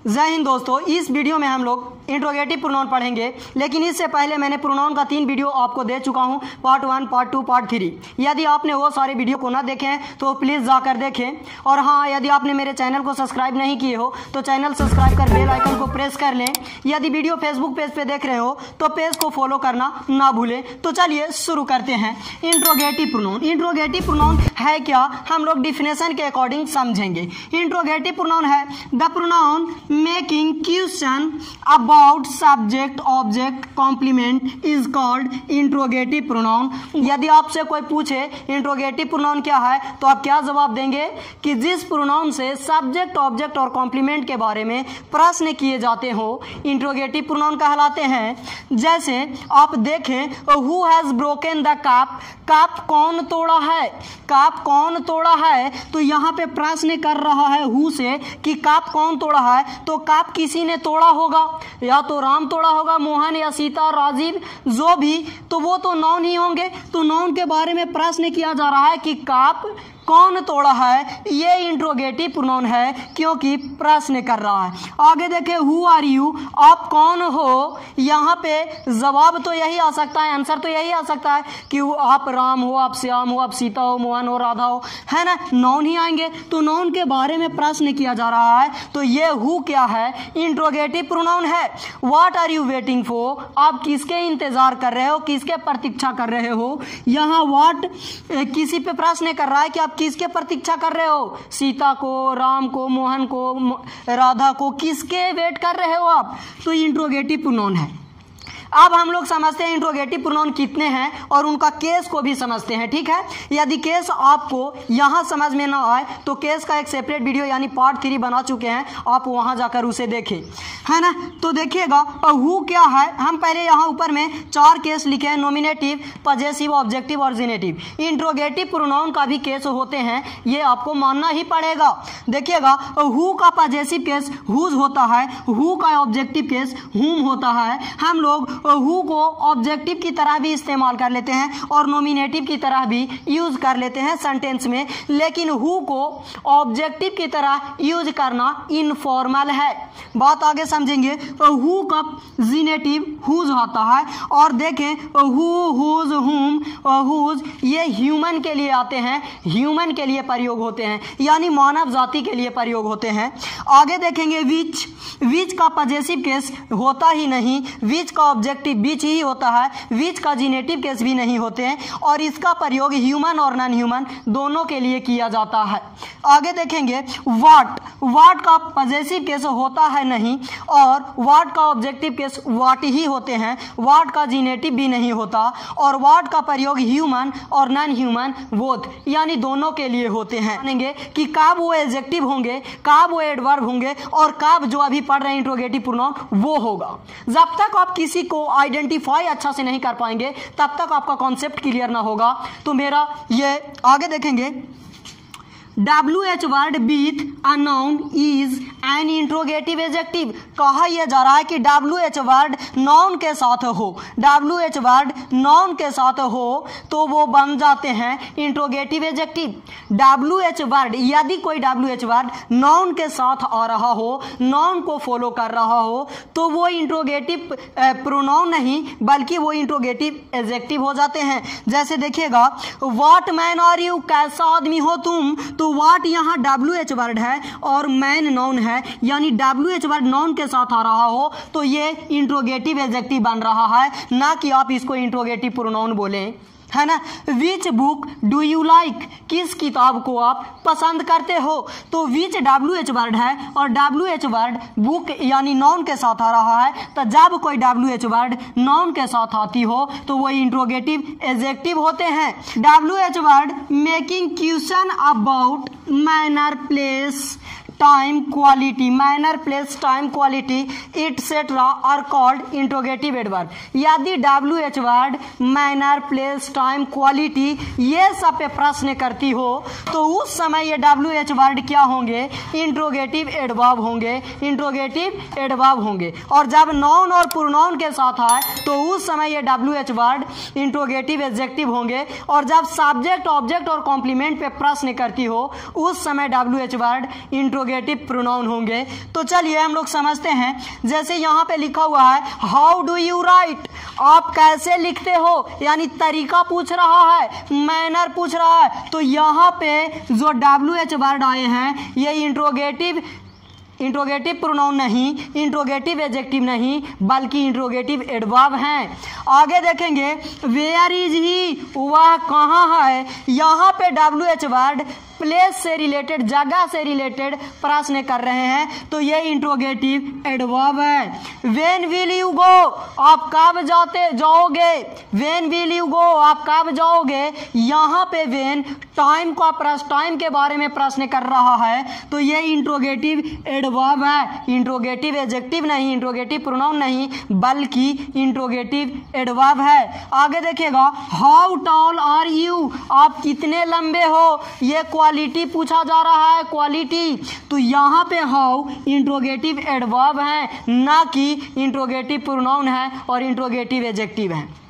जय हिंद दोस्तों, इस वीडियो में हम लोग इंट्रोगेटिव प्रोनाउन पढ़ेंगे, लेकिन इससे पहले मैंने प्रोनाउन का 3 वीडियो आपको दे चुका हूं, पार्ट 1, पार्ट 2, पार्ट 3। यदि आपने वो सारे वीडियो को ना देखे हैं तो प्लीज़ जाकर देखें। और हाँ, यदि आपने मेरे चैनल को सब्सक्राइब नहीं किए हो तो चैनल सब्सक्राइब कर बेल आइकन को प्रेस कर लें। यदि वीडियो फेसबुक पेज पे देख रहे हो तो पेज को फॉलो करना ना भूलें। तो चलिए शुरू करते हैं। इंट्रोगेटिव प्रोनाउन, इंट्रोगेटिव प्रोनाउन है क्या, हम लोग डिफिनेशन के अकॉर्डिंग समझेंगे। इंट्रोगेटिव प्रोनाउन है the pronoun making question about subject object complement is called interrogative pronoun. यदि आपसे कोई पूछे इंट्रोगेटिव प्रोनाउन क्या है तो आप क्या जवाब देंगे कि जिस प्रोनाउन से सब्जेक्ट ऑब्जेक्ट और कॉम्प्लीमेंट के बारे में प्रश्न किए जाते हो इंट्रोगेटिव प्रोनाउन कहलाते हैं। जैसे आप देखें, who has broken the cup, cup कौन तोड़ा है, कप कौन तोड़ा है, तो यहाँ पे प्रश्न कर रहा है हु से कि कप कौन तोड़ा है। तो कप किसी ने तोड़ा होगा, या तो राम तोड़ा होगा, मोहन या सीता, राजीव, जो भी, तो वो तो नाउन ही होंगे। तो नाउन के बारे में प्रश्न किया जा रहा है कि कप कौन तोड़ा है, ये इंट्रोगेटिव प्रोनाउन है क्योंकि प्रश्न कर रहा है। आगे देखें, हु आर यू, आप कौन हो, यहाँ पे जवाब तो यही आ सकता है, आंसर तो यही आ सकता है कि आप राम हो, आप श्याम हो, आप सीता हो, मोहन हो, राधा हो, है ना, नाउन ही आएंगे। तो नाउन के बारे में प्रश्न किया जा रहा है, तो ये हु क्या है, इंट्रोगेटिव प्रोनाउन है। What are you waiting for, आप किसके इंतजार कर रहे हो, किसके प्रतीक्षा कर रहे हो। यहाँ व्हाट किसी पे प्रश्न कर रहा है कि आप किसके प्रतीक्षा कर रहे हो, सीता को, राम को, मोहन को, राधा को, किसके वेट कर रहे हो आप, तो इंट्रोगेटिव प्रोनाउन है। अब हम लोग समझते हैं इंट्रोगेटिव प्रोनाउन कितने हैं और उनका केस को भी समझते हैं, ठीक है। यदि केस आपको यहाँ समझ में ना आए तो केस का एक सेपरेट वीडियो यानी पार्ट 3 बना चुके हैं, आप वहाँ जाकर उसे देखें, है ना। तो देखिएगा हु क्या है, हम पहले यहाँ ऊपर में 4 केस लिखे हैं, नॉमिनेटिव, पजेसिव, ऑब्जेक्टिव और जेनेटिव। इंट्रोगेटिव प्रोनाउन का भी केस होते हैं, ये आपको मानना ही पड़ेगा। देखिएगा, हु का पजेसिव केस हुज होता है, हु का ऑब्जेक्टिव केस हुम होता है। हम लोग हु को ऑब्जेक्टिव की तरह भी इस्तेमाल कर लेते हैं और नॉमिनेटिव की तरह भी यूज कर लेते हैं सेंटेंस में, लेकिन हु को ऑब्जेक्टिव की तरह यूज करना इनफॉर्मल है। बात आगे समझेंगे। हु का जेनेटिव हुज होता है, और देखें हु, हुज, हुम, हुज ये ह्यूमन के लिए आते हैं, ह्यूमन के लिए प्रयोग होते हैं, यानी मानव जाति के लिए प्रयोग होते हैं। आगे देखेंगे विच, विच का पजेसिव केस होता ही नहीं, विच का ऑब्जेक्टिव बीच ही होता है, विच का जेनेटिव केस भी नहीं होते हैं, और इसका प्रयोग ह्यूमन और नॉन ह्यूमन दोनों के लिए किया जाता है। आगे देखेंगे वाट, वाट का पजेसिव केस होता है नहीं, और वाट का ऑब्जेक्टिव केस वाट ही होते हैं, वाट का जेनेटिव भी नहीं होता, और वाट का प्रयोग ह्यूमन और नॉन ह्यूमन बोथ यानी दोनों के लिए होते हैं। मानेंगे कि कब वो एडजेक्टिव होंगे, कब वो एडवर्ब होंगे, और कब जो अभी पढ़ रहे हैं इंट्रोगेटिव प्रोनाउन वो होगा। जब तक आप किसी को आइडेंटिफाई अच्छा से नहीं कर पाएंगे तब तक आपका कॉन्सेप्ट क्लियर ना होगा। तो मेरा ये आगे देखेंगे, WH word with a noun is an interrogative adjective. कहा यह जा रहा है कि WH वर्ड नाउन के साथ हो, WH वर्ड नाउन के साथ हो तो वो बन जाते हैं इंट्रोगेटिव एडजेक्टिव। WH वर्ड, यदि कोई WH वर्ड नाउन के साथ आ रहा हो, नाउन को फॉलो कर रहा हो, तो वो इंट्रोगेटिव प्रोनाउन नहीं बल्कि वो इंट्रोगेटिव एडजेक्टिव हो जाते हैं। जैसे देखिएगा, व्हाट मैन आर यू, कैसा आदमी हो तुम, तो व्हाट यहाँ WH वर्ड है और मैन नाउन है, यानी WH वर्ड नाउन के साथ आ रहा हो तो ये इंट्रोगेटिव एडजेक्टिव बन रहा है, ना कि आप इसको इंट्रोगेटिव प्रोनाउन बोलें, है ना। Which book do you like, किस किताब को आप पसंद करते हो, तो विच WH वर्ड है और WH वर्ड बुक यानी नाउन के साथ आ रहा है, तो जब कोई WH वर्ड नाउन के साथ आती हो तो वो इंट्रोगेटिव एडजेक्टिव होते हैं। WH word making question about manner, place, time, quality, manner, place, time, quality etcetera are called interrogative adverb. यदि WH word manner, place, time, quality ये सब पे प्रश्न करती हो तो उस समय ये WH वर्ड क्या होंगे, इंट्रोगेटिव एडवर्ब होंगे, इंट्रोगेटिव एडवर्ब होंगे। और जब नाउन और प्रोनाउन के साथ आए तो उस समय ये WH वर्ड इंट्रोगेटिव एडजेक्टिव होंगे, और जब सब्जेक्ट, ऑब्जेक्ट और कॉम्प्लीमेंट पे प्रश्न करती हो उस समय WH word interrogative interrogative pronoun होंगे। तो चलिए हम लोग समझते हैं। जैसे यहाँ पे लिखा हुआ है हाउ डू यू राइट, आप कैसे लिखते हो, यानी तरीका पूछ रहा है, मैनर पूछ रहा है। तो यहाँ पे जो WH वर्ड आए हैं ये इंट्रोगेटिव प्रोनाउन नहीं, इंट्रोगेटिव एडजेक्टिव नहीं, बल्कि इंट्रोगेटिव एडवर्ब हैं। आगे देखेंगे वेयर इज ही, वह कहाँ है। यहाँ पे WH वर्ड प्लेस से रिलेटेड, जगह से रिलेटेड प्रश्न कर रहे हैं, तो ये इंट्रोगेटिव एडवर्ब है। व्हेन विल यू गो, आप कब जाओगे। व्हेन विल यू गो, आप कब जाओगे। यहाँ पे व्हेन टाइम के बारे में प्रश्न कर रहा है, तो ये इंट्रोगेटिव एडवर्ब है, इंट्रोगेटिव एडजेक्टिव नहीं, इंट्रोगेटिव प्रोनाउन नहीं, बल्कि इंट्रोगेटिव एडवर्ब है। आगे देखिएगा हाउ टॉल आर यू, आप कितने लंबे हो, ये क्वालिटी पूछा जा रहा है, क्वालिटी। तो यहाँ पे हाउ इंट्रोगेटिव एडवर्ब है, ना कि इंट्रोगेटिव प्रोनाउन है और इंट्रोगेटिव एडजेक्टिव है।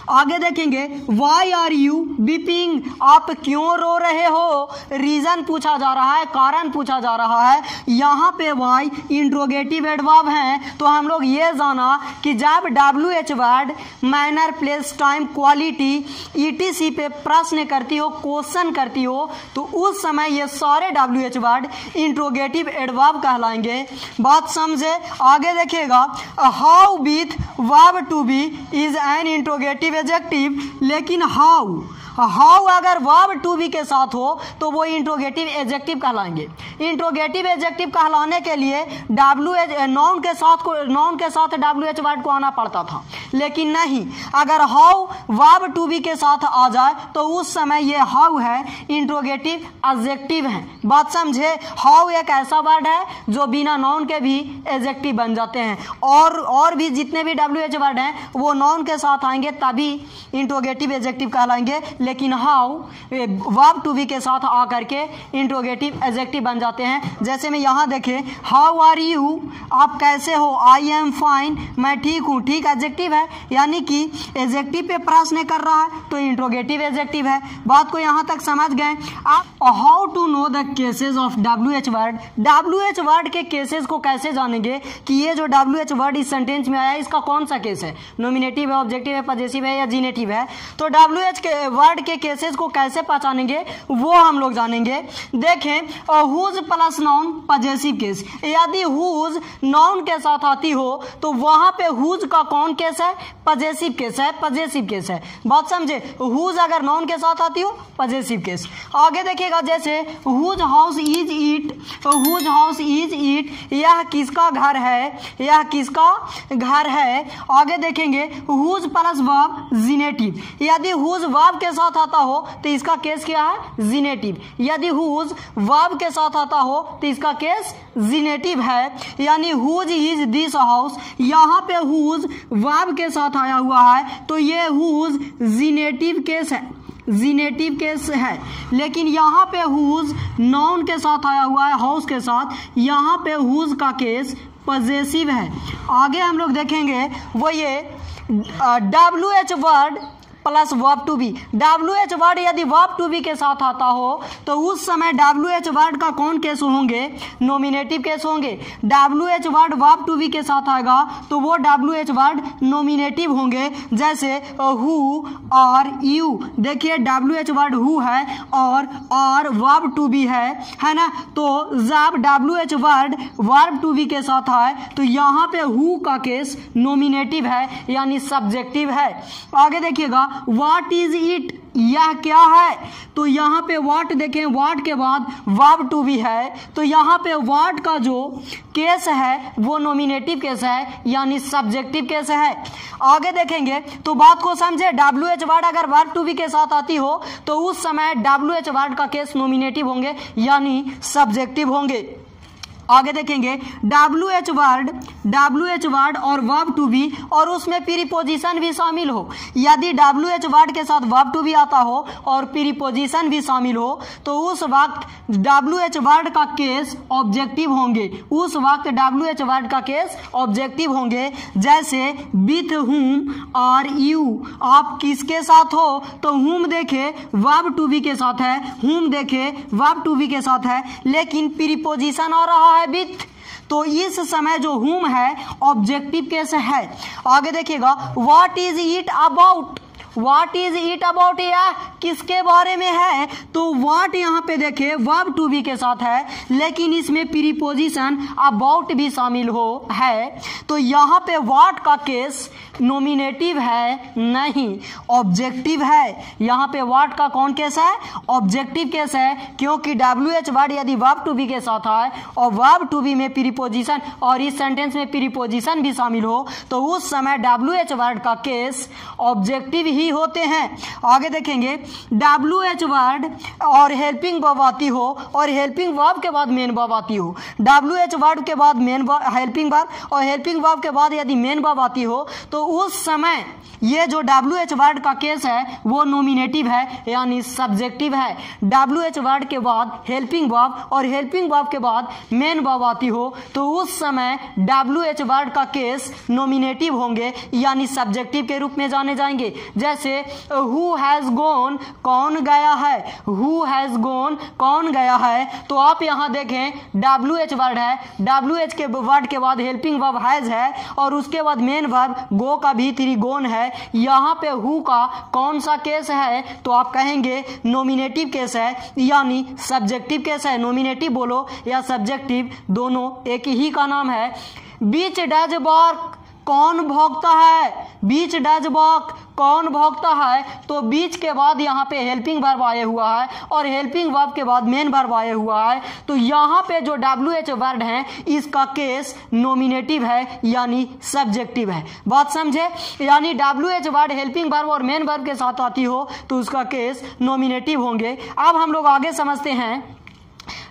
आगे देखेंगे वाई आर यू वीपिंग, आप क्यों रो रहे हो, रीजन पूछा जा रहा है, कारण पूछा जा रहा है। यहाँ पे वाई इंट्रोगेटिव एडवर्ब हैं। तो हम लोग ये जाना कि जब WH word manner, place, time, quality, ETC पे प्रश्न करती हो, क्वेश्चन करती हो, तो उस समय ये सारे WH वर्ड इंट्रोगेटिव एडवर्ब कहलाएंगे। बात समझे। आगे देखिएगा how with verb to be is an interrogative adjective, लेकिन हाउ अगर वर्ब टू बी के साथ हो तो वो इंट्रोगेटिव एडजेक्टिव कहलाएंगे। इंट्रोगेटिव एडजेक्टिव कहलाने के लिए नाउन के साथ WH वर्ड को आना पड़ता था, लेकिन नहीं, अगर हाउ वर्ब टू बी के साथ आ जाए तो उस समय ये हाउ है इंट्रोगेटिव एडजेक्टिव है। बात समझे। हाउ एक ऐसा वर्ड है जो बिना नाउन के भी एडजेक्टिव बन जाते हैं, और भी जितने भी WH वर्ड हैं वो नाउन के साथ आएंगे तभी इंट्रोगेटिव एडजेक्टिव कहलाएंगे, लेकिन हाउ वर्ब टू बी के साथ आकर के इंट्रोगेटिव एडजेक्टिव बन जाते हैं। जैसे में यहाँ देखें हाउ आर यू, आप कैसे हो, आई एम फाइन, मैं ठीक हूँ, ठीक एडजेक्टिव है, यानी कि एडजेक्टिव पे प्रश्न कर रहा है तो इंट्रोगेटिव एडजेक्टिव है। बात को यहाँ तक समझ गए आप। How to know the cases of WH word, WH word के केसेस को कैसे जानेंगे कि ये जो WH वर्ड इस सेंटेंस में आया है इसका कौन सा केस है, नॉमिनेटिव है, ऑब्जेक्टिव है, पजेसिव है या जीनेटिव है। तो WH के वर्ड के केसेस को कैसे पहचानेंगे वो हम लोग जानेंगे। देखें whose plus noun possessive case, यदि हुज नाउन के साथ आती हो तो वहां पे हुज का कौन केस है, पजेसिव केस है, पजेसिव केस है। बात समझे। हुज अगर नाउन के साथ आती हो पजेसिव केस। आगे देखिएगा जैसे whose house is it, whose house is it, यह किसका घर है, यह किसका घर है। आगे देखेंगे हुज प्लस वर्ब जीनेटिव, यदि हुज वर्ब के साथ आता हो तो इसका केस क्या है, जीनेटिव। यदि हुज वर्ब के साथ आता हो तो इसका केस जीनेटिव है, यानी हुज इज दिस हाउस, यहाँ पे हुज वर्ब के साथ आया हुआ है तो ये हुज जीनेटिव केस है, जीनेटिव केस है। लेकिन यहाँ पे हुज नाउन के साथ आया हुआ है, हाउस के साथ, यहाँ पे हुज का केस पजेसिव है। आगे हम लोग देखेंगे वो ये WH word plus verb to be, WH word यदि वर्ब टू बी के साथ आता हो तो उस समय WH वर्ड का कौन केस होंगे, नॉमिनेटिव केस होंगे। WH word verb to be के साथ आएगा तो वो WH वर्ड नॉमिनेटिव होंगे। जैसे हु और यू, देखिए WH वर्ड हु है और वर्ब टू बी है ना। तो जब WH word verb to be के साथ आए तो यहाँ पे हु का केस नॉमिनेटिव है, यानी सब्जेक्टिव है। आगे देखिएगा व्हाट इज इट, यह क्या है। तो यहाँ पे व्हाट देखें, व्हाट के बाद वर्ब टू बी है तो यहाँ पे व्हाट का जो केस है वो नॉमिनेटिव केस है, यानी सब्जेक्टिव केस है। आगे देखेंगे तो बात को समझे। WH वर्ड अगर वर्ब टू बी के साथ आती हो तो उस समय WH वर्ड का केस नॉमिनेटिव होंगे, यानी सब्जेक्टिव होंगे। आगे देखेंगे WH वर्ड और वर्ब टू बी और उसमें प्रीपोजिशन भी शामिल हो। यदि WH वर्ड के साथ वर्ब टू बी आता हो और प्रीपोजिशन भी शामिल हो तो उस वक्त WH वर्ड का केस ऑब्जेक्टिव होंगे, उस वक्त WH वर्ड का केस ऑब्जेक्टिव होंगे। जैसे विथ हुम आर यू, आप किसके साथ हो तो हुम देखे वर्ब टू बी के साथ है, हुम देखे वर्ब टू बी के साथ है, लेकिन प्रीपोजिशन आ रहा है विथ, तो इस समय जो हुम है ऑब्जेक्टिव केस है। आगे देखिएगा what is it about, what is it about, या किसके बारे में है, तो व्हाट यहाँ पे देखे वर्ब टू बी के साथ है, लेकिन इसमें प्रीपोजिशन अबाउट भी शामिल हो है, तो यहाँ पे व्हाट का केस नॉमिनेटिव है नहीं, ऑब्जेक्टिव है। यहाँ पे व्हाट का कौन केस है, ऑब्जेक्टिव केस है, क्योंकि WH वर्ड यदि वर्ब टू बी के साथ आए और वर्ब टू बी में प्रीपोजिशन और इस सेंटेंस में प्रीपोजिशन भी शामिल हो तो उस समय WH वर्ड का केस ऑब्जेक्टिव ही होते हैं। आगे देखेंगे WH वर्ड और हेल्पिंग वर्ब आती हो और हेल्पिंग वर्ब के बाद मेन वर्ब आती हो, WH वर्ड के बाद मेन हेल्पिंग वर्ब और हेल्पिंग वर्ब के बाद यदि मेन वर्ब आती हो तो उस समय ये जो WH वर्ड का केस है वो नॉमिनेटिव है यानी सब्जेक्टिव है। WH वर्ड के बाद हेल्पिंग वर्ब और हेल्पिंग वर्ब के बाद मेन वर्ब आती हो तो उस समय WH वर्ड का केस नॉमिनेटिव होंगे यानी सब्जेक्टिव के रूप में जाने जाएंगे। जैसे हु हैज गॉन, कौन गया है, हु हैज गॉन कौन गया है, तो आप यहाँ देखें WH वर्ड है, WH के वर्ड के बाद हेल्पिंग वर्ब हैज है और उसके बाद मेन वर्ब गो का भी थ्री गोन है। यहाँ पे हु का कौन सा केस है तो आप कहेंगे नॉमिनेटिव केस है यानी सब्जेक्टिव केस है। नॉमिनेटिव बोलो या सब्जेक्टिव दोनों एक ही का नाम है। बीच डज बार्क, कौन भौंकता है, बीच डज बार्क कौन भौंकता है, तो बीच के बाद यहाँ पे हेल्पिंग वर्ब आया हुआ है और हेल्पिंग वर्ब के बाद मेन वर्ब आया हुआ है, तो यहाँ पे जो WH वर्ड है इसका केस नॉमिनेटिव है यानी सब्जेक्टिव है। बात समझे, यानी WH वर्ड हेल्पिंग वर्ब और मेन वर्ब के साथ आती हो तो उसका केस नॉमिनेटिव होंगे। अब हम लोग आगे समझते हैं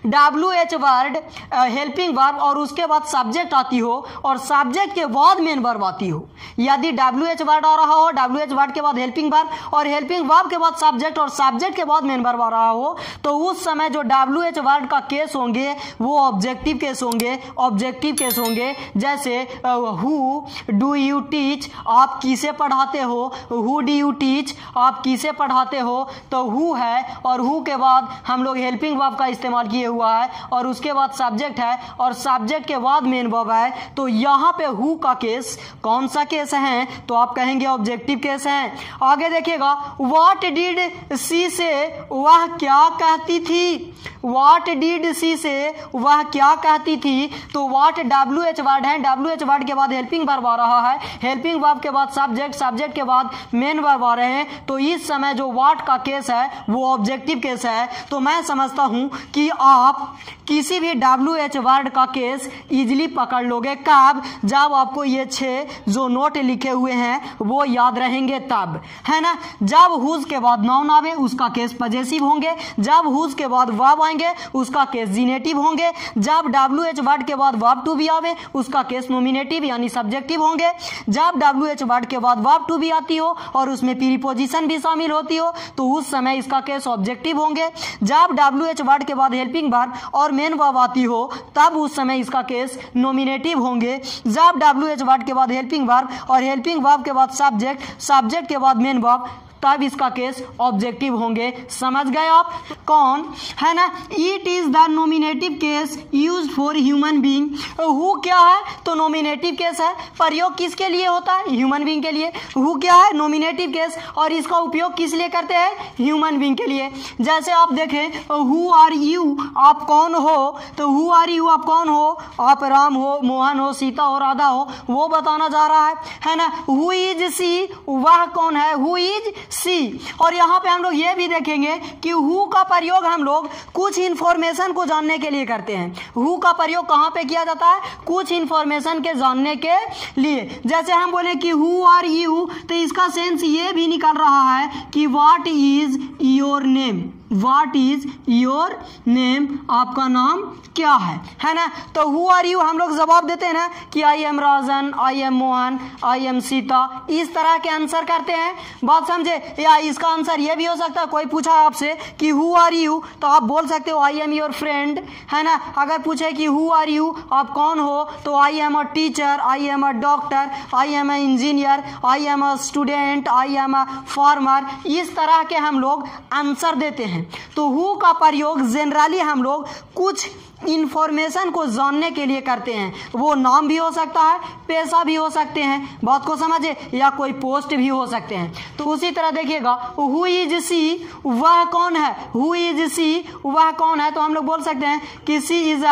WH वर्ड हेल्पिंग वर्ब और उसके बाद सब्जेक्ट आती हो और सब्जेक्ट के बाद मेन वर्ब आती हो। यदि WH वर्ड आ रहा हो, WH वर्ड के बाद हेल्पिंग वर्ब और हेल्पिंग वर्ब के बाद सब्जेक्ट और सब्जेक्ट के बाद मेन वर्ब आ रहा हो तो उस समय जो WH वर्ड का केस होंगे वो ऑब्जेक्टिव केस होंगे, ऑब्जेक्टिव केस होंगे। जैसे हु डू यू टीच, आप किसे पढ़ाते हो, हु डू यू टीच आप किसे पढ़ाते हो, तो हु है और हु के बाद हम लोग हेल्पिंग वर्ब का इस्तेमाल किए हुआ है और उसके बाद सब्जेक्ट है और सब्जेक्ट के बाद मेन वर्ब है, तो यहाँ पे हु का केस कौन सा केस है तो आप कहेंगे ऑब्जेक्टिव केस है। आगे देखिएगा व्हाट डिड सी से, वह क्या कहती थी, व्हाट डिड सी से वह क्या कहती थी, तो व्हाट WH वर्ड है, WH वर्ड के बाद हेल्पिंग वर्ब आ रहा है, हेल्पिंग वर्ब के बाद सब्जेक्ट, सब्जेक्ट के बाद मेन वर्ब आ रहे हैं, तो इस समय जो व्हाट का केस है वो ऑब्जेक्टिव केस है। तो मैं समझता हूं कि आप किसी भी WH वर्ड का केस इजीली पकड़ लोगे कब, जब आपको ये 6 जो नोट लिखे हुए हैं वो याद रहेंगे तब, है ना। जब हुज के बाद नाउन आवे उसका केस पजेसिव होंगे, जब हुज के बाद वर्ब आएंगे उसका केस जीनेटिव होंगे, जब WH वर्ड के बाद वर्ब टू बी आवे उसका केस नॉमिनेटिव यानी सब्जेक्टिव होंगे, जब WH वर्ड के बाद वर्ब टू बी आती हो और उसमें प्रीपोजिशन भी शामिल होती हो तो उस समय इसका केस ऑब्जेक्टिव होंगे, जब WH वर्ड के बाद हेल्पिंग वर्ब और मेन वर्ब आती हो तब उस समय इसका केस नॉमिनेटिव होंगे, जब WH वर्ड के बाद हेल्पिंग वर्ब और हेल्पिंग वर्ब के बाद सब्जेक्ट, सब्जेक्ट के बाद मेन वर्ब तब इसका केस ऑब्जेक्टिव होंगे। समझ गए आप कौन, है ना। It is the nominative case used for human being, who क्या है तो नॉमिनेटिव केस है, प्रयोग किसके लिए होता है, ह्यूमन बीइंग के लिए। हु क्या है नॉमिनेटिव केस और इसका उपयोग किस लिए करते हैं, ह्यूमन बीइंग के लिए। जैसे आप देखें हु आर यू, आप कौन हो, तो हु आर यू आप कौन हो, आप राम हो, मोहन हो, सीता हो, राधा हो, वो बताना जा रहा है ना। हु इज सी, वह कौन है, हु इज सी। और यहाँ पे हम लोग ये भी देखेंगे कि हु का प्रयोग हम लोग कुछ इंफॉर्मेशन को जानने के लिए करते हैं। हु का प्रयोग कहाँ पे किया जाता है, कुछ इंफॉर्मेशन के जानने के लिए। जैसे हम बोले कि हु आर यू तो इसका सेंस ये भी निकल रहा है कि what is your name, what is your name, आपका नाम क्या है ना। तो हु आर यू हम लोग जवाब देते हैं ना कि I am Rajan, I am Mohan, I am Sita, इस तरह के आंसर करते हैं। बात समझे। या इसका आंसर ये भी हो सकता है, कोई पूछा आपसे कि हु आर यू, तो आप बोल सकते हो आई एम योर फ्रेंड, है ना। अगर पूछे कि हु आर यू, आप कौन हो, तो I am a teacher, I am a doctor, I am a engineer, I am a student, I am a farmer, इस तरह के हम लोग आंसर देते हैं। तो हु का प्रयोग जनरली हम लोग कुछ इंफॉर्मेशन को जानने के लिए करते हैं। वो नाम भी हो सकता है, पैसा भी हो सकते हैं, बात को समझे, या कोई पोस्ट भी हो सकते हैं। तो उसी तरह देखिएगा हु इज सी, वह कौन है, हु इज सी, वह कौन है, तो हम लोग बोल सकते हैं कि she is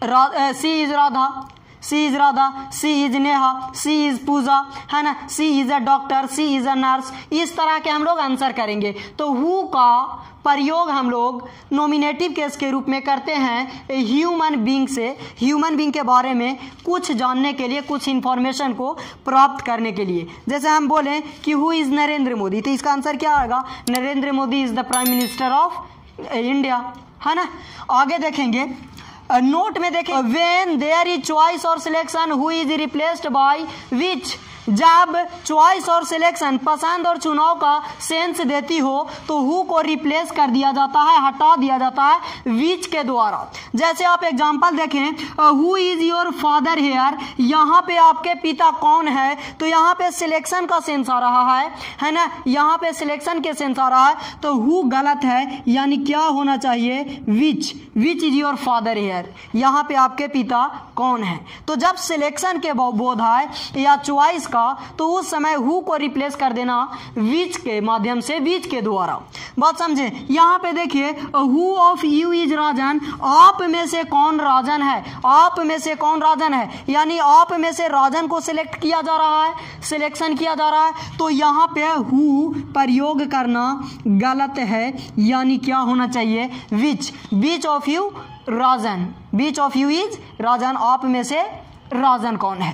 Radha, she is Radha, she is Neha, she is Pooja, है ना, she is a doctor, she is a nurse, इस तरह के हम लोग आंसर करेंगे। तो हु का प्रयोग हम लोग नॉमिनेटिव केस के रूप में करते हैं ह्यूमन बीइंग से, ह्यूमन बीइंग के बारे में कुछ जानने के लिए, कुछ इंफॉर्मेशन को प्राप्त करने के लिए। जैसे हम बोलें कि हु इज नरेंद्र मोदी, तो इसका आंसर क्या आएगा, Narendra Modi is the prime minister of India, है ना। आगे देखेंगे नोट में देखें व्हेन देयर इज चॉइस और selection who is replaced by which, जब चॉइस और सिलेक्शन पसंद और चुनाव का सेंस देती हो तो हु को रिप्लेस कर दिया जाता है, हटा दिया जाता है विच के द्वारा। जैसे आप एग्जांपल देखें who is your father here, यहाँ पे आपके पिता कौन है, तो यहाँ पे सिलेक्शन का सेंस आ रहा है ना, यहाँ पे सिलेक्शन के सेंस आ रहा है, तो हु गलत है, यानी क्या होना चाहिए which, which is your father here, यहाँ पे आपके पिता कौन है। तो जब सिलेक्शन के बोध आए या चॉइस, तो उस समय हु को रिप्लेस कर देना विच के माध्यम से, विच के द्वारा। बात समझे। यहाँ पे देखिए who of you is Rajan, आप में से कौन राजन है, आप में से कौन राजन है, यानी आप में से राजन को सिलेक्ट किया जा रहा है, सिलेक्शन किया जा रहा है। तो यहाँ पे हु प्रयोग करना गलत है, यानी क्या होना चाहिए which, which of you Rajan, which of you is Rajan, आप में से राजन कौन है।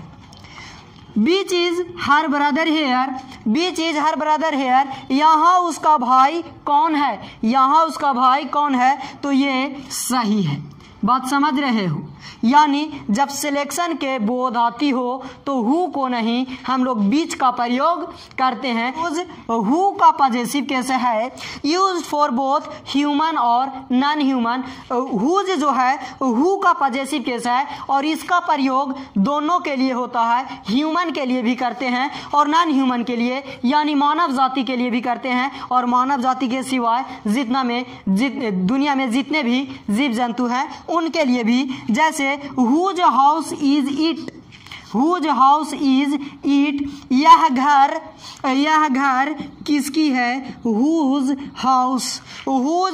Which is her brother here, which is her brother here, यहाँ उसका भाई कौन है, यहाँ उसका भाई कौन है, तो ये सही है। बात समझ रहे हो। यानी जब सिलेक्शन के बोध आती हो तो हु को नहीं, हम लोग बीच का प्रयोग करते हैं। हु का पॉजेसिव कैसे है, यूज फॉर बोथ ह्यूमन और नॉन ह्यूमन। हुज जो है हु का पॉजेसिव कैसे है और इसका प्रयोग दोनों के लिए होता है, ह्यूमन के लिए भी करते हैं और नॉन ह्यूमन के लिए, यानी मानव जाति के लिए भी करते हैं, और मानव जाति के सिवाय दुनिया में जितने भी जीव जंतु हैं उनके लिए भी। जैसे whose house is it, whose house is it, यह घर किसकी है, हुज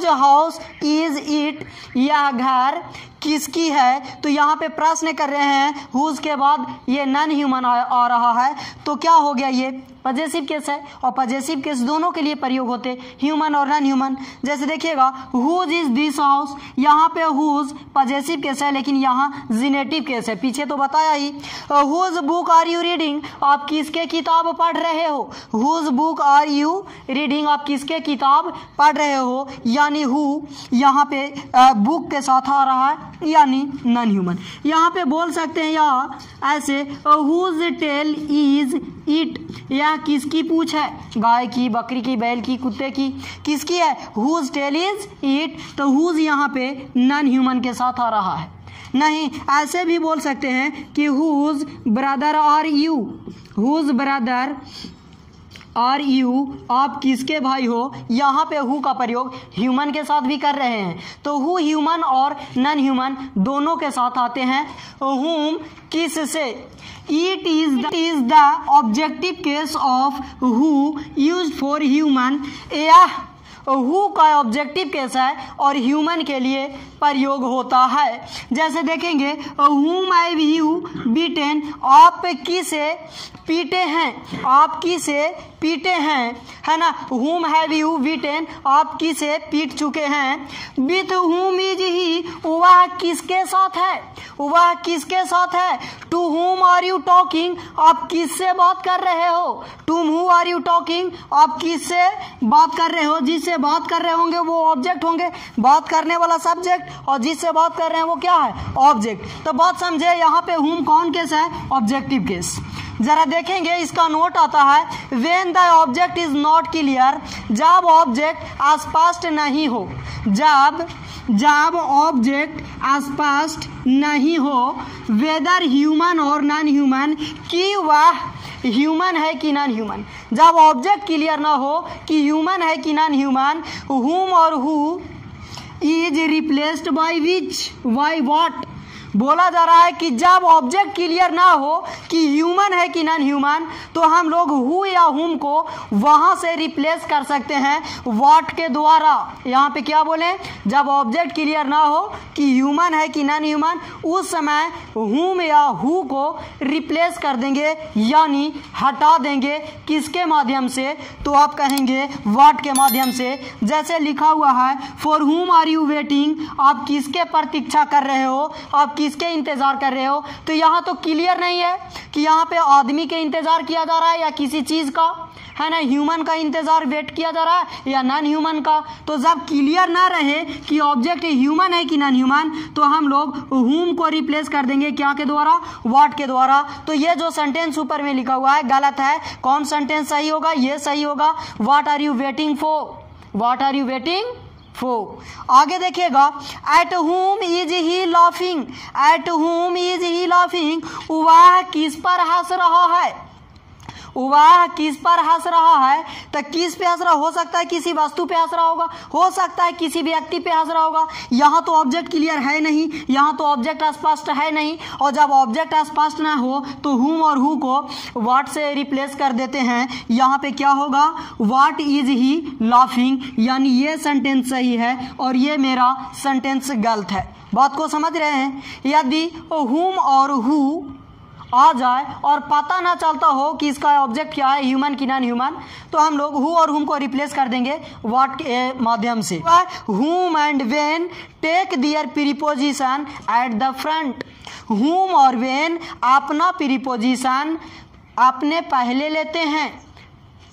हाउस इज इट, यह घर किसकी है। तो यहाँ पे प्रश्न कर रहे हैं, हुज के बाद ये नॉन ह्यूमन आ रहा है, तो क्या हो गया, ये पॉजेसिव केस है, और पॉजेसिव केस दोनों के लिए प्रयोग होते, ह्यूमन और नॉन ह्यूमन। जैसे देखिएगा हुज इज दिस हाउस, यहाँ पे हुज पॉजेसिव केस है, लेकिन यहाँ जिनेटिव केस है, पीछे तो बताया ही। Whose book are you reading, आप किसके किताब पढ़ रहे हो, whose book are you reading, आप किसके किताब पढ़ रहे हो, यानी हु यहाँ पे बुक के साथ आ रहा है, यानी नॉन ह्यूमन। यहाँ पे बोल सकते हैं या ऐसे हुज टेल इज इट, यह किसकी पूंछ है, गाय की, बकरी की, बैल की, कुत्ते की, किसकी है, हुज टेल इज इट। तो हुज यहाँ पे नॉन ह्यूमन के साथ आ रहा है। नहीं, ऐसे भी बोल सकते हैं कि whose brother are you, whose brother are you, आप किसके भाई हो, यहाँ पे हु का प्रयोग ह्यूमन के साथ भी कर रहे हैं। तो हु ह्यूमन और नॉन ह्यूमन दोनों के साथ आते हैं। हुम किस से, it is the objective case of who used for human, यह हु का ऑब्जेक्टिव केस है और ह्यूमन के लिए प्रयोग होता है। जैसे देखेंगे हुम हैव यू बीटन, आप किसे पीटे हैं, आप किसे पीटे हैं, है ना। whom have you beaten, आप किसे पीट चुके हैं। with whom is he, वह किसके साथ है, वह किसके साथ है। to whom are you talking, आप किससे बात कर रहे हो। to whom are you talking, आप किससे बात कर रहे हो। जिससे बात कर रहे होंगे वो ऑब्जेक्ट होंगे, बात करने वाला सब्जेक्ट, और जिससे बात कर रहे हैं वो क्या है, ऑब्जेक्ट। तो बात समझे, यहाँ पे whom कौन केस है, ऑब्जेक्टिव केस। जरा देखेंगे इसका नोट आता है, when the object is not clear, जब ऑब्जेक्ट स्पष्ट नहीं हो, जब ऑब्जेक्ट स्पष्ट नहीं हो, वेदर ह्यूमन और नॉन ह्यूमन, कि वह ह्यूमन है कि नॉन ह्यूमन। जब ऑब्जेक्ट क्लियर ना हो कि ह्यूमन है कि नॉन ह्यूमन, whom और who is replaced by which, by what. बोला जा रहा है कि जब ऑब्जेक्ट क्लियर ना हो कि ह्यूमन है कि नॉन ह्यूमन, तो हम लोग हु या हुम को वहां से रिप्लेस कर सकते हैं व्हाट के द्वारा। यहाँ पे क्या बोले, जब ऑब्जेक्ट क्लियर ना हो कि ह्यूमन है कि नॉन ह्यूमन, उस समय हुम या हु को रिप्लेस कर देंगे, यानी हटा देंगे। किसके माध्यम से, तो आप कहेंगे व्हाट के माध्यम से। जैसे लिखा हुआ है, फॉर हुम आर यू वेटिंग, आप किसके प्रतीक्षा कर रहे हो, आप किसके इंतजार कर रहे हो। तो यहाँ तो क्लियर नहीं है कि यहाँ पे आदमी के इंतजार किया जा रहा है या किसी चीज का, है ना, ह्यूमन का इंतजार वेट किया जा रहा है या नॉन ह्यूमन का। तो जब क्लियर ना रहे कि ऑब्जेक्ट ह्यूमन है कि नॉन ह्यूमन, तो हम लोग हुम को रिप्लेस कर देंगे क्या के द्वारा, व्हाट के द्वारा। तो ये जो सेंटेंस ऊपर में लिखा हुआ है गलत है। कौन सेंटेंस सही होगा, ये सही होगा, what are you waiting for, what are you waiting for. आगे देखिएगा, at whom is he laughing, at whom is he laughing, वह किस पर हंस रहा है, वह किस पर हंस रहा है। तो किस पे हंस रहा, हो सकता है किसी वस्तु पे हंस रहा होगा, हो सकता है किसी व्यक्ति पे हंस रहा होगा। यहाँ तो ऑब्जेक्ट क्लियर है नहीं, यहाँ तो ऑब्जेक्ट स्पष्ट है नहीं, और जब ऑब्जेक्ट स्पष्ट ना हो तो हुम और हु को व्हाट से रिप्लेस कर देते हैं। यहाँ पे क्या होगा, व्हाट इज ही लाफिंग, यानी ये सेंटेंस सही है और ये मेरा सेंटेंस गलत है। बात को समझ रहे हैं। यदि हुम और हु आ जाए और पता ना चलता हो कि इसका ऑब्जेक्ट क्या है, ह्यूमन की नॉन ह्यूमन, तो हम लोग हु और हुम को रिप्लेस कर देंगे व्हाट के माध्यम से। Whom and when take their preposition at the front, whom और व्हेन अपना प्रीपोजिशन अपने पहले लेते हैं।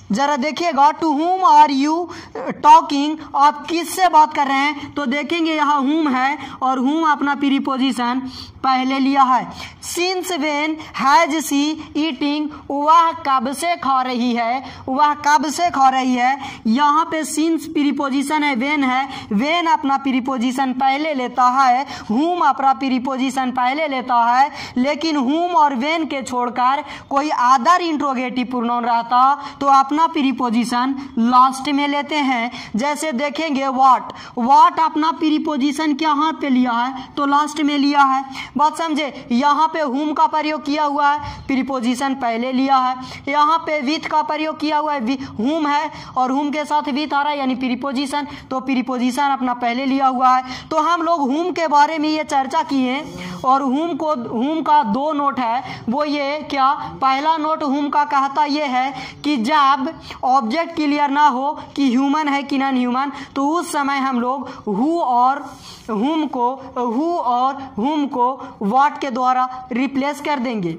जरा देखिएगा, to whom are you talking, आप किससे बात कर रहे हैं। तो देखेंगे यहाँ हुम है और हुम अपना प्रीपोजिशन पहले लिया है। Since when has she eating, वह कब से खा रही है, वह कब से खा रही है। यहाँ पे सिंस प्रीपोजिशन है, वेन है, वेन अपना प्रीपोजिशन पहले लेता है, हुम अपना प्रीपोजिशन पहले लेता है। लेकिन हुम और वेन के छोड़कर कोई अदर इंट्रोगेटिव प्रोनाउन रहता तो अपना प्रीपोजिशन लास्ट में लेते हैं। जैसे देखेंगे व्हाट, व्हाट अपना प्रीपोजिशन कहाँ पे लिया है, तो लास्ट में लिया है। बात समझे, यहाँ पे हुम का प्रयोग किया हुआ है, प्रीपोजिशन पहले लिया है। यहाँ पे विथ का प्रयोग किया हुआ है, हुम है और हुम के साथ विथ आ रहा है यानी प्रीपोजिशन, तो प्रीपोजिशन अपना पहले लिया हुआ है। तो हम लोग हुम के बारे में ये चर्चा किए और हुम का दो नोट है। वो ये क्या, पहला नोट हुम का कहता ये है कि जब ऑब्जेक्ट क्लियर ना हो कि ह्यूमन है कि नॉन ह्यूमन, तो उस समय हम लोग हु और हुम को व्हाट के द्वारा रिप्लेस कर देंगे।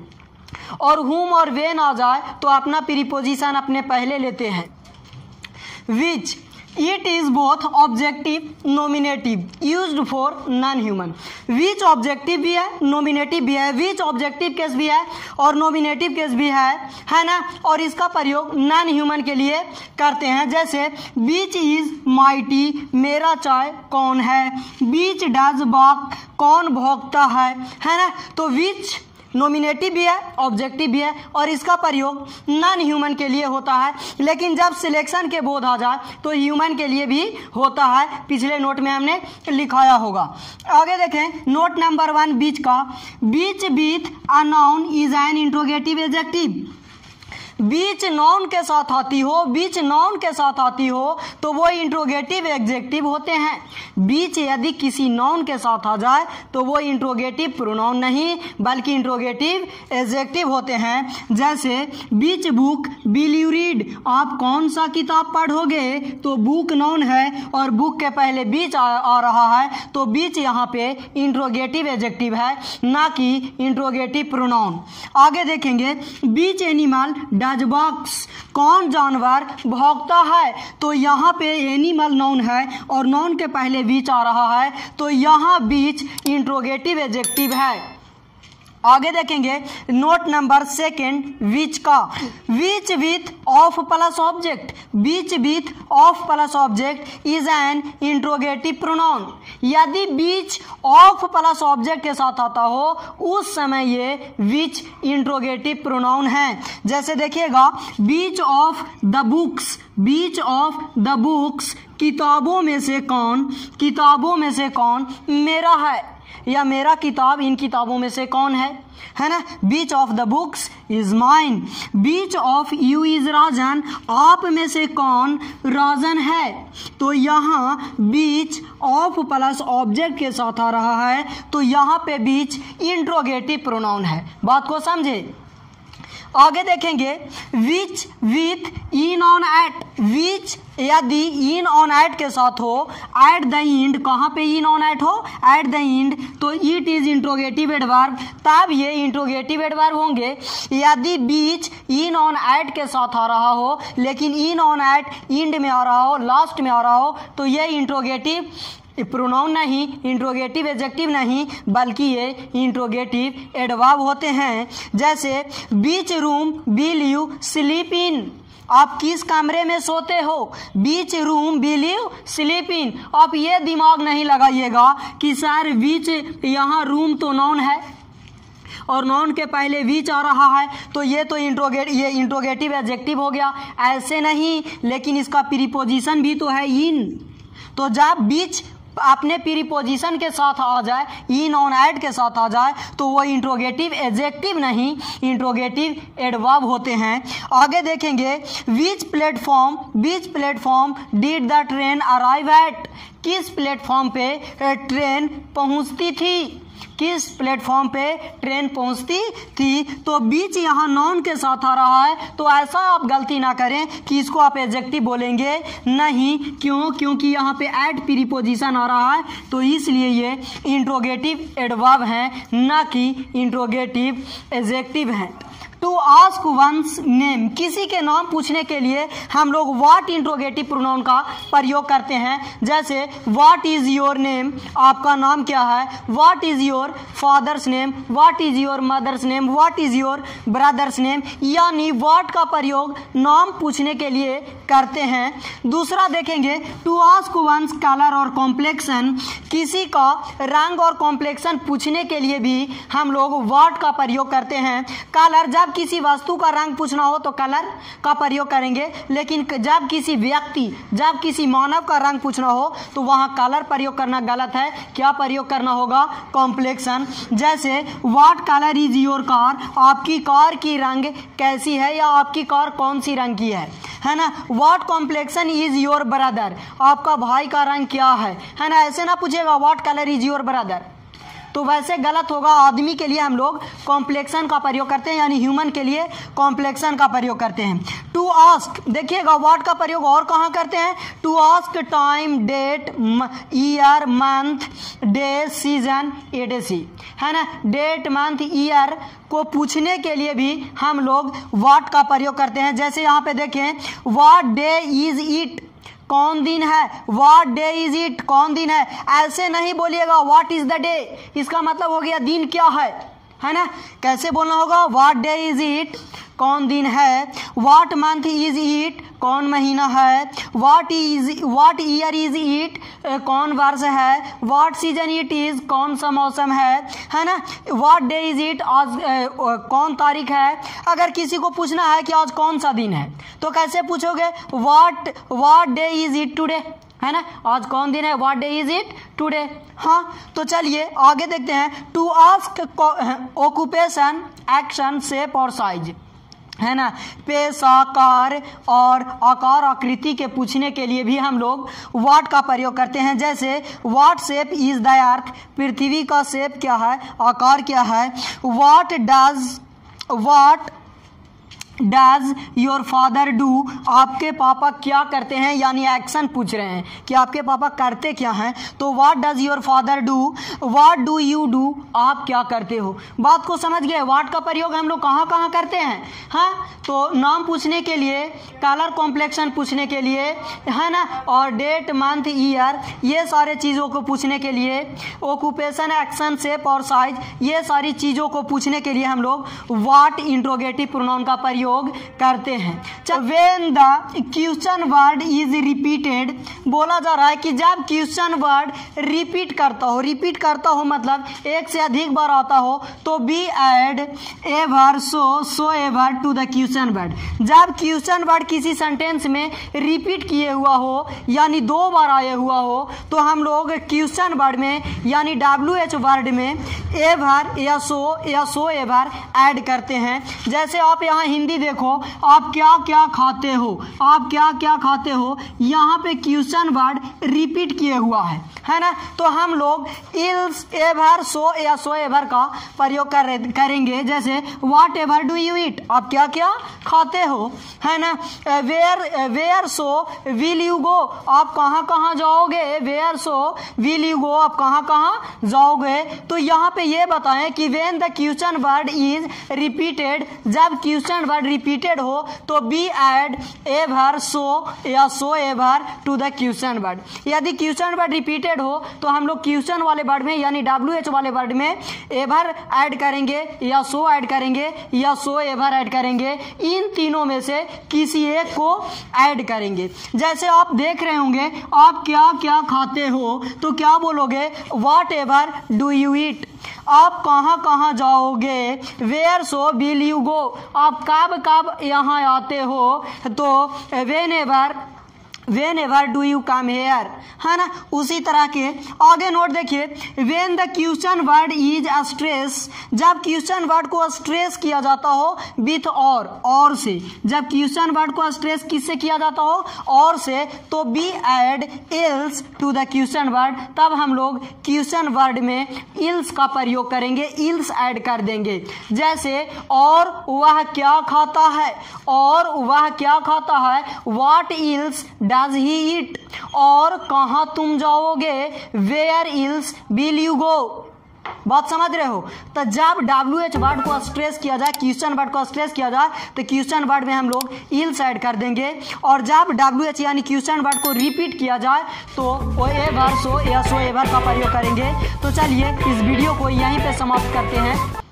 और हुम और वेन आ जाए तो अपना प्रीपोजिशन अपने पहले लेते हैं। Which, it is both objective nominative used for non human. Which objective भी है, नॉमिनेटिव भी है, विच ऑब्जेक्टिव केस भी है और नॉमिनेटिव केस भी है ना। और इसका प्रयोग नॉन ह्यूमन के लिए करते हैं। जैसे बीच इज माइटी, मेरा चाय कौन है। बीच डज बाक, कौन भौंकता है ना। तो विच नॉमिनेटिव भी है, ऑब्जेक्टिव भी है और इसका प्रयोग नॉन ह्यूमन के लिए होता है। लेकिन जब सिलेक्शन के बोध आ जाए तो ह्यूमन के लिए भी होता है, पिछले नोट में हमने लिखाया होगा। आगे देखें नोट नंबर 1 बीच का, which with a noun is an interrogative adjective. Which noun के साथ आती हो, बीच नाउन के साथ आती हो तो वो इंट्रोगेटिव एडजेक्टिव होते हैं। बीच यदि किसी नाउन के साथ आ जाए तो वो इंट्रोगेटिव प्रोनाउन नहीं बल्कि इंट्रोगेटिव एडजेक्टिव होते हैं। जैसे बीच बुक विल यू रीड, आप कौन सा किताब पढ़ोगे, तो बुक नाउन है और बुक के पहले बीच आ रहा है तो बीच यहाँ पे इंट्रोगेटिव एडजेक्टिव है ना कि इंट्रोगेटिव प्रोनाउन। आगे देखेंगे बीच एनिमल डज बॉक्स, कौन जानवर भौंकता है, तो यहाँ पे एनिमल नाउन है और नाउन के पहले बीच आ रहा है तो यहाँ बीच इंट्रोगेटिव एडजेक्टिव है। आगे देखेंगे नोट नंबर 2 विच का, which width of plus object, which width of plus object is an interrogative pronoun. यदि बीच ऑफ प्लस ऑब्जेक्ट के साथ आता हो उस समय ये विच इंट्रोगेटिव प्रोनाउन है। जैसे देखिएगा which of the books, which of the books, किताबों में से कौन, किताबों में से कौन मेरा है या मेरा किताब इन किताबों में से कौन है ना। Which of the books is mine, which of you is Rajan, आप में से कौन राजन है, तो यहाँ बीच ऑफ प्लस ऑब्जेक्ट के साथ आ रहा है तो यहाँ पे बीच इंट्रोगेटिव प्रोनाउन है। बात को समझे। आगे देखेंगे which with in on at, which यदि इन ऑन एट के साथ हो एट द एंड, कहाँ पे इन ऑन एट हो एट द एंड तो इट इज इंट्रोगेटिव एडवर्ब, तब ये इंट्रोगेटिव एडवर्ब होंगे। यदि बीच इन ऑन एट के साथ आ रहा हो लेकिन इन ऑन एट एंड में आ रहा हो, लास्ट में आ रहा हो तो ये इंट्रोगेटिव प्रोनाउन नहीं, इंट्रोगेटिव एडजेक्टिव नहीं बल्कि ये इंट्रोगेटिव एडवर्ब होते हैं। जैसे which room will you sleep in, आप किस कमरे में सोते हो, which room will you sleep in. आप ये दिमाग नहीं लगाइएगा कि सर बीच यहाँ रूम तो नाउन है और नाउन के पहले बीच आ रहा है तो ये तो इंट्रोगेटिव एडजेक्टिव हो गया, ऐसे नहीं। लेकिन इसका प्रीपोजिशन भी तो है इन, तो जब बीच अपने प्रीपोजिशन के साथ आ जाए, इन ऑन एट के साथ आ जाए तो वो इंट्रोगेटिव एडजेक्टिव नहीं इंट्रोगेटिव एडवर्ब होते हैं। आगे देखेंगे which platform did the train arrive at, किस प्लेटफॉर्म पे ट्रेन पहुंचती थी, किस प्लेटफॉर्म पे ट्रेन पहुंचती थी, तो बीच यहाँ नाउन के साथ आ रहा है तो ऐसा आप गलती ना करें कि इसको आप एडजेक्टिव बोलेंगे नहीं। क्यों? क्योंकि यहाँ पे एट प्रीपोजिशन आ रहा है तो इसलिए ये इंट्रोगेटिव एडवर्ब है ना कि इंट्रोगेटिव एडजेक्टिव है। टू आस्क वंस नेम, किसी के नाम पूछने के लिए हम लोग व्हाट इंट्रोगेटिव प्रोनाउन का प्रयोग करते हैं। जैसे व्हाट इज योर नेम, आपका नाम क्या है, what is your father's name, what is your mother's name, what is your brother's name, यानी व्हाट का प्रयोग नाम पूछने के लिए करते हैं। दूसरा देखेंगे टू आस्क वंस कलर और कॉम्प्लेक्शन, किसी का रंग और कॉम्प्लेक्शन पूछने के लिए भी हम लोग व्हाट का प्रयोग करते हैं। कलर, जब किसी वस्तु का रंग पूछना हो तो कलर का प्रयोग करेंगे, लेकिन जब किसी व्यक्ति, जब किसी मानव का रंग पूछना हो तो वहां कलर प्रयोग करना गलत है। क्या प्रयोग करना होगा? कॉम्प्लेक्शन। जैसे what colour is your car, आपकी कार की रंग कैसी है या आपकी कार कौन सी रंग की है ना। What complexion is your brother, आपका भाई का रंग क्या है ना। ऐसे ना पूछेगा what colour is your brother, तो वैसे गलत होगा। आदमी के लिए हम लोग कॉम्प्लेक्शन का प्रयोग करते हैं, यानी ह्यूमन के लिए कॉम्प्लेक्शन का प्रयोग करते हैं। टू आस्क, देखिएगा व्हाट का प्रयोग और कहाँ करते हैं। To ask time, date, year, month, day, season, etc है ना। डेट, मंथ, ईयर को पूछने के लिए भी हम लोग व्हाट का प्रयोग करते हैं। जैसे यहाँ पे देखें व्हाट डे इज इट, कौन दिन है, व्हाट डे इज इट, कौन दिन है। ऐसे नहीं बोलिएगा व्हाट इज द डे, इसका मतलब हो गया दिन क्या है ना। कैसे बोलना होगा? व्हाट डे इज इट, कौन दिन है। व्हाट मंथ इज इट, कौन महीना है। व्हाट ईयर इज इट, कौन वर्ष है। व्हाट सीजन इट इज, कौन सा मौसम है ना। व्हाट डे इज इट, आज कौन तारीख है। अगर किसी को पूछना है कि आज कौन सा दिन है तो कैसे पूछोगे? What day is it today, है ना। आज कौन दिन है, what day is it today. हाँ, तो चलिए आगे देखते हैं। To ask occupation, action, shape और साइज, है ना, पेश, आकार और आकार आकृति के पूछने के लिए भी हम लोग व्हाट का प्रयोग करते हैं। जैसे what shape is the earth, पृथ्वी का शेप क्या है, आकार क्या है। What does your father do, आपके पापा क्या करते हैं, यानी एक्शन पूछ रहे हैं कि आपके पापा करते क्या हैं। तो what does your father do, what do you do, आप क्या करते हो। बात को समझ गए। व्हाट का प्रयोग हम लोग कहाँ कहाँ करते हैं। हाँ, तो नाम पूछने के लिए, कलर कॉम्प्लेक्शन पूछने के लिए, है ना, और डेट मंथ ईयर, ये सारे चीज़ों को पूछने के लिए, ऑक्यूपेशन, एक्शन, शेप और साइज, ये सारी चीज़ों को पूछने के लिए हम लोग व्हाट इंट्रोगेटिव प्रोनाउन का प्रयोग करते हैं। When the question word is repeated, बोला जा रहा है कि जब क्वेश्चन वर्ड रिपीट करता हो मतलब एक से अधिक बार आता हो, तो be add ever, soever to the question word. जब क्वेश्चन वर्ड किसी सेंटेंस में रिपीट किए हुआ हो, यानी 2 बार आए हुआ हो, तो हम लोग क्वेश्चन वर्ड में यानी WH वर्ड में एवर या सो एवर ऐड करते हैं। जैसे आप यहाँ हिंदी देखो, आप क्या क्या खाते हो, आप क्या क्या खाते हो, यहाँ पे क्वेश्चन वर्ड रिपीट किए हुआ है ना। तो हम लोग इल्स, एवर, सो या सो एवर का प्रयोग करेंगे। जैसे whatever do you eat, आप क्या क्या खाते हो, है ना। Where so will you go, आप कहाँ कहाँ जाओगे। Where so will you go, आप कहाँ कहाँ जाओगे। तो यहाँ पे ये बताएं कि when the question word is repeated, जब क्वेश्चन वर्ड रिपीटेड हो तो बी एड एवर, सो या soever to the question word. यदि क्वेश्चन वर्ड रिपीटेड हो तो हम लोग क्वेश्चन वाले वर्ड में यानी WH वाले वर्ड में एवर ऐड करेंगे या सो ऐड करेंगे या सो एवर ऐड करेंगे। इन तीनों में से किसी एक को ऐड करेंगे। जैसे आप देख रहे होंगे, आप क्या क्या खाते हो, तो क्या बोलोगे, whatever do you eat. आप कहाँ कहाँ जाओगे, where so will you go, आप कब कब यहाँ आते हो, तो whenever do you come here, है ना। उसी तरह के आगे नोट देखिए, when the question word is stress, जब क्वेश्चन वर्ड को स्ट्रेस किया जाता हो विथ और से, जब क्वेश्चन वर्ड को स्ट्रेस किससे किया जाता हो, और से, तो be add else to the question word. तब हम लोग क्वेश्चन वर्ड में इल्स का प्रयोग करेंगे, इल्स ऐड कर देंगे। जैसे और वह क्या खाता है, और वह क्या खाता है, what else does he eat, और कहाँ तुम जाओगे, where else will you go. बात समझ रहे हो। तो जब WH वर्ड को स्ट्रेस किया जाए, क्वेश्चन वर्ड को स्ट्रेस किया जाए, तो क्वेश्चन वर्ड में हम लोग इल्स ऐड कर देंगे। और जब WH यानी क्वेश्चन वर्ड को रिपीट किया जाए तो वो एवर, सो या सो एवर का प्रयोग करेंगे। तो चलिए इस वीडियो को यहीं पे समाप्त करते हैं।